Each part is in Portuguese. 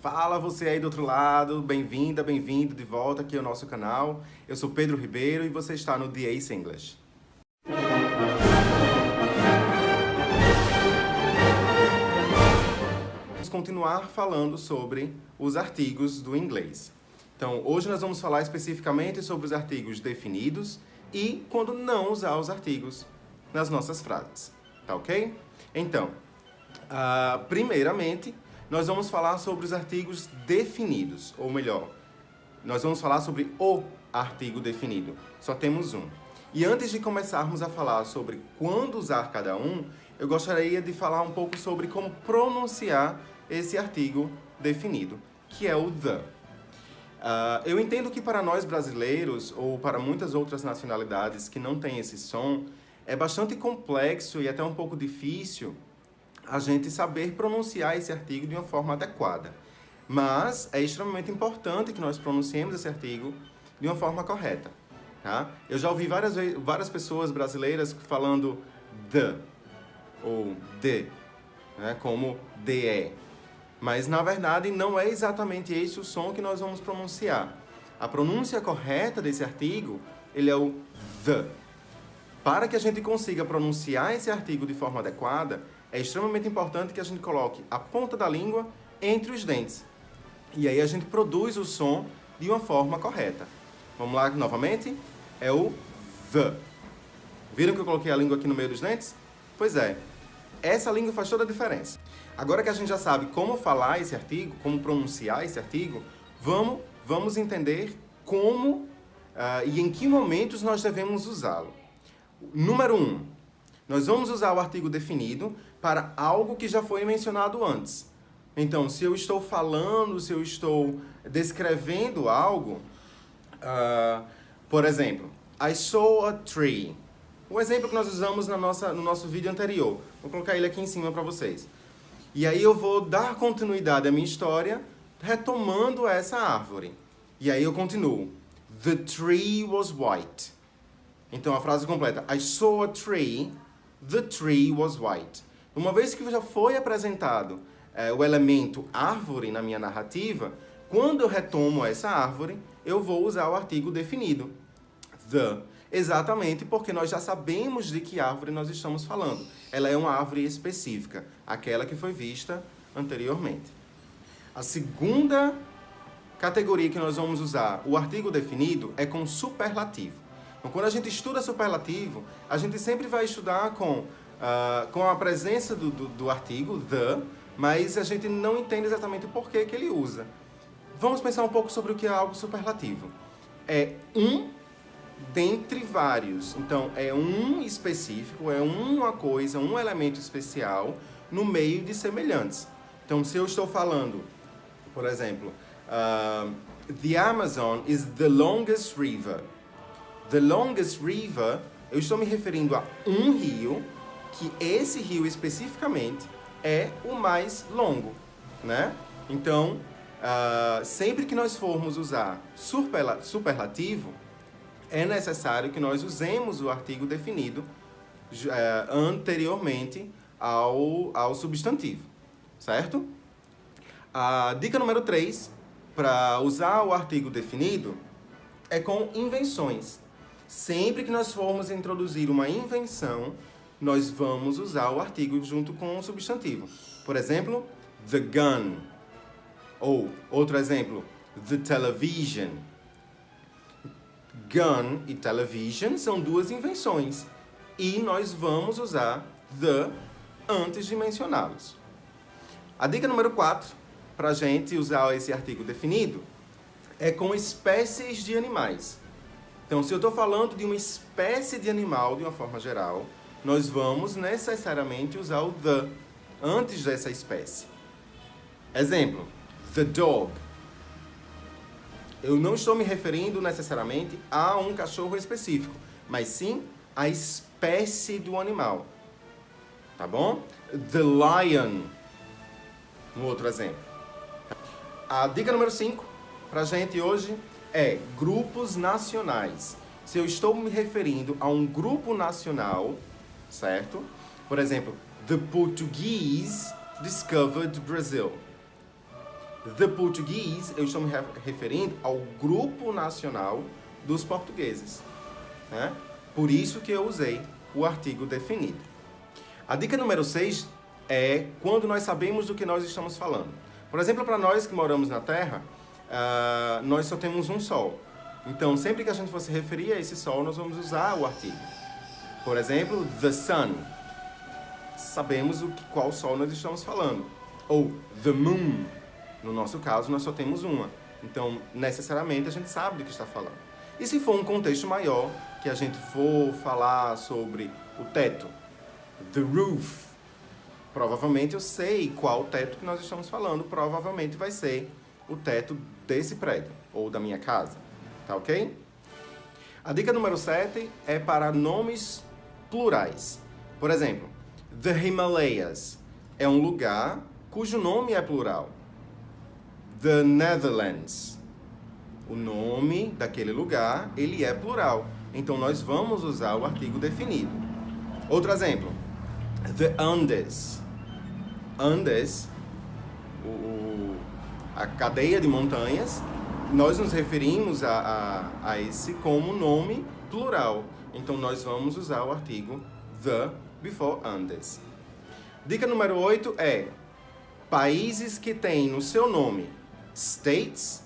Fala você aí do outro lado, bem-vinda, bem-vindo de volta aqui ao nosso canal. Eu sou Pedro Ribeiro e você está no The Ace English. Vamos continuar falando sobre os artigos do inglês. Então, hoje nós vamos falar especificamente sobre os artigos definidos e quando não usar os artigos nas nossas frases, tá ok? Então, primeiramente, nós vamos falar sobre os artigos definidos, ou melhor, nós vamos falar sobre o artigo definido. Só temos um. E antes de começarmos a falar sobre quando usar cada um, eu gostaria de falar um pouco sobre como pronunciar esse artigo definido, que é o the. Eu entendo que para nós brasileiros, ou para muitas outras nacionalidades que não têm esse som, é bastante complexo e até um pouco difícil a gente saber pronunciar esse artigo de uma forma adequada. Mas é extremamente importante que nós pronunciemos esse artigo de uma forma correta. Tá? Eu já ouvi várias pessoas brasileiras falando the ou de, né, como de. Mas, na verdade, não é exatamente esse o som que nós vamos pronunciar. A pronúncia correta desse artigo, ele é o the. Para que a gente consiga pronunciar esse artigo de forma adequada, é extremamente importante que a gente coloque a ponta da língua entre os dentes. E aí a gente produz o som de uma forma correta. Vamos lá novamente? É o the. Viram que eu coloquei a língua aqui no meio dos dentes? Pois é. Essa língua faz toda a diferença. Agora que a gente já sabe como falar esse artigo, como pronunciar esse artigo, vamos entender como e em que momentos nós devemos usá-lo. Número 1. Nós vamos usar o artigo definido para algo que já foi mencionado antes. Então, se eu estou falando, se eu estou descrevendo algo, por exemplo, I saw a tree. O exemplo que nós usamos no nosso vídeo anterior. Vou colocar ele aqui em cima para vocês. E aí eu vou dar continuidade à minha história, retomando essa árvore. E aí eu continuo. The tree was white. Então, a frase completa. I saw a tree. The tree was white. Uma vez que já foi apresentado o elemento árvore na minha narrativa, quando eu retomo essa árvore, eu vou usar o artigo definido. The. Exatamente porque nós já sabemos de que árvore nós estamos falando. Ela é uma árvore específica, aquela que foi vista anteriormente. A segunda categoria que nós vamos usar o artigo definido é com superlativo. Então, quando a gente estuda superlativo, a gente sempre vai estudar com a presença do artigo, the, mas a gente não entende exatamente o porquê que ele usa. Vamos pensar um pouco sobre o que é algo superlativo. É um dentre vários. Então, é um específico, é uma coisa, um elemento especial no meio de semelhantes. Então, se eu estou falando, por exemplo, The Amazon is the longest river. The longest river, eu estou me referindo a um rio, que esse rio especificamente é o mais longo, né? Então, sempre que nós formos usar superlativo, é necessário que nós usemos o artigo definido anteriormente ao substantivo, certo? A dica número 3, para usar o artigo definido, é com invenções. Sempre que nós formos introduzir uma invenção, nós vamos usar o artigo junto com o substantivo. Por exemplo, the gun. Ou, outro exemplo, the television. Gun e television são duas invenções. E nós vamos usar the antes de mencioná-los. A dica número 4, para a gente usar esse artigo definido, é com espécies de animais. Então, se eu estou falando de uma espécie de animal, de uma forma geral, nós vamos necessariamente usar o the antes dessa espécie. Exemplo, the dog. Eu não estou me referindo necessariamente a um cachorro específico, mas sim a espécie do animal. Tá bom? The lion. Um outro exemplo. A dica número 5 para a gente hoje é grupos nacionais. Se eu estou me referindo a um grupo nacional, certo? Por exemplo, the Portuguese discovered Brazil. The Portuguese, eu estou me referindo ao grupo nacional dos portugueses, né? Por isso que eu usei o artigo definido. A dica número 6 é quando nós sabemos do que nós estamos falando. Por exemplo, para nós que moramos na Terra, nós só temos um sol. Então, sempre que a gente for se referir a esse sol, nós vamos usar o artigo. Por exemplo, the sun. Sabemos qual sol nós estamos falando. Ou the moon. No nosso caso, nós só temos uma. Então, necessariamente, a gente sabe do que está falando. E se for um contexto maior, que a gente for falar sobre o teto, the roof, provavelmente eu sei qual teto que nós estamos falando. Provavelmente vai ser o teto desse prédio, ou da minha casa. Tá ok? A dica número 7 é para nomes plurais. Por exemplo, the Himalayas é um lugar cujo nome é plural. The Netherlands, o nome daquele lugar, ele é plural. Então, nós vamos usar o artigo definido. Outro exemplo, the Andes. Andes, a cadeia de montanhas, nós nos referimos a esse como nome plural. Então, nós vamos usar o artigo the before Andes. Dica número 8 é países que têm no seu nome States,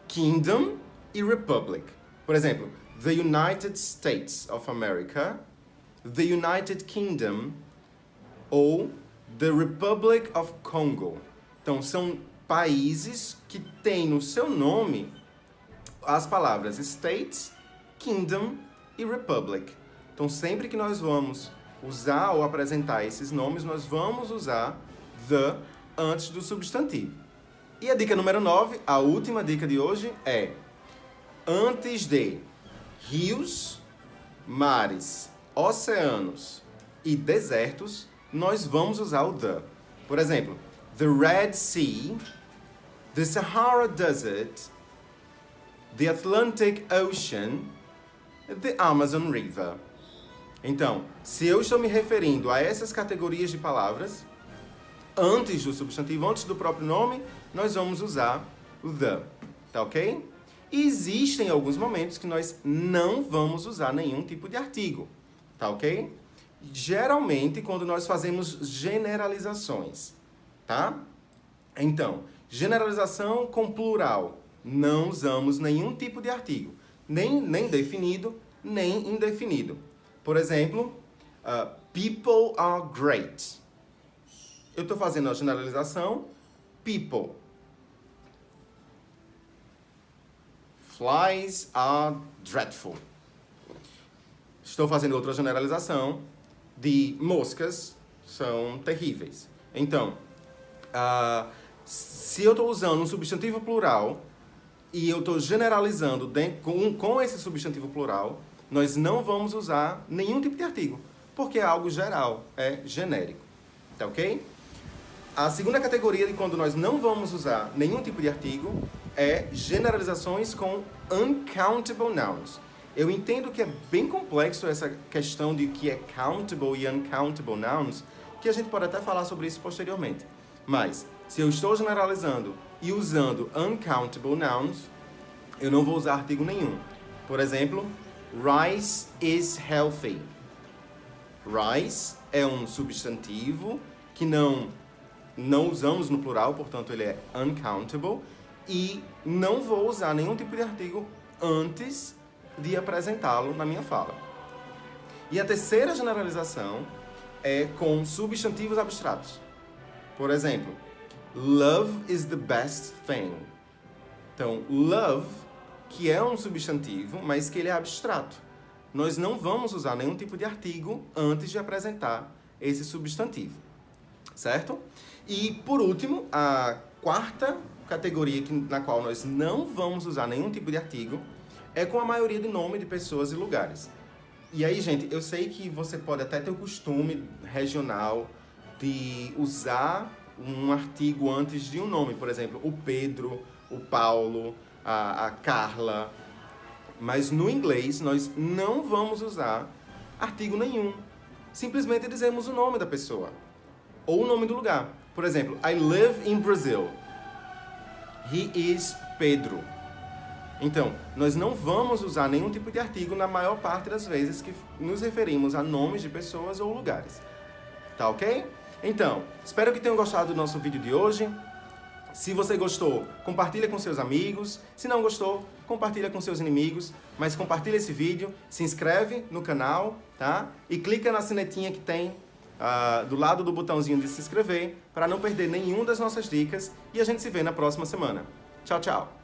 Kingdom e Republic. Por exemplo, the United States of America, the United Kingdom ou the Republic of Congo. Então, são países que têm no seu nome as palavras States, Kingdom e Republic. Então, sempre que nós vamos usar ou apresentar esses nomes, nós vamos usar the antes do substantivo. E a dica número 9, a última dica de hoje é antes de rios, mares, oceanos e desertos, nós vamos usar o the. Por exemplo, the Red Sea, the Sahara Desert, the Atlantic Ocean, the Amazon River. Então, se eu estou me referindo a essas categorias de palavras, antes do substantivo, antes do próprio nome, nós vamos usar o the, tá ok? E existem alguns momentos que nós não vamos usar nenhum tipo de artigo, tá ok? Geralmente, quando nós fazemos generalizações, tá? Então, generalização com plural, não usamos nenhum tipo de artigo, nem definido, nem indefinido. Por exemplo, people are great. Eu estou fazendo a generalização, people. Flies are dreadful. Estou fazendo outra generalização de moscas são terríveis. Então, se eu estou usando um substantivo plural e eu estou generalizando com esse substantivo plural, nós não vamos usar nenhum tipo de artigo, porque é algo geral, é genérico. Tá ok? A segunda categoria de quando nós não vamos usar nenhum tipo de artigo é generalizações com uncountable nouns. Eu entendo que é bem complexo essa questão de que é countable e uncountable nouns, que a gente pode até falar sobre isso posteriormente. Mas, se eu estou generalizando e usando uncountable nouns, eu não vou usar artigo nenhum. Por exemplo, rice is healthy. Rice é um substantivo que não usamos no plural, portanto ele é uncountable, e não vou usar nenhum tipo de artigo antes de apresentá-lo na minha fala. E a terceira generalização é com substantivos abstratos. Por exemplo, love is the best thing. Então, love, que é um substantivo, mas que ele é abstrato. Nós não vamos usar nenhum tipo de artigo antes de apresentar esse substantivo. Certo? E, por último, a quarta categoria na qual nós não vamos usar nenhum tipo de artigo é com a maioria de nome de pessoas e lugares. E aí, gente, eu sei que você pode até ter o costume regional de usar um artigo antes de um nome. Por exemplo, o Pedro, o Paulo, a Carla. Mas no inglês, nós não vamos usar artigo nenhum. Simplesmente dizemos o nome da pessoa ou o nome do lugar. Por exemplo, I live in Brazil. He is Pedro. Então, nós não vamos usar nenhum tipo de artigo na maior parte das vezes que nos referimos a nomes de pessoas ou lugares. Tá ok? Então, espero que tenham gostado do nosso vídeo de hoje. Se você gostou, compartilha com seus amigos. Se não gostou, compartilha com seus inimigos. Mas compartilha esse vídeo, se inscreve no canal, tá? E clica na sinetinha que tem do lado do botãozinho de se inscrever para não perder nenhuma das nossas dicas. E a gente se vê na próxima semana. Tchau, tchau!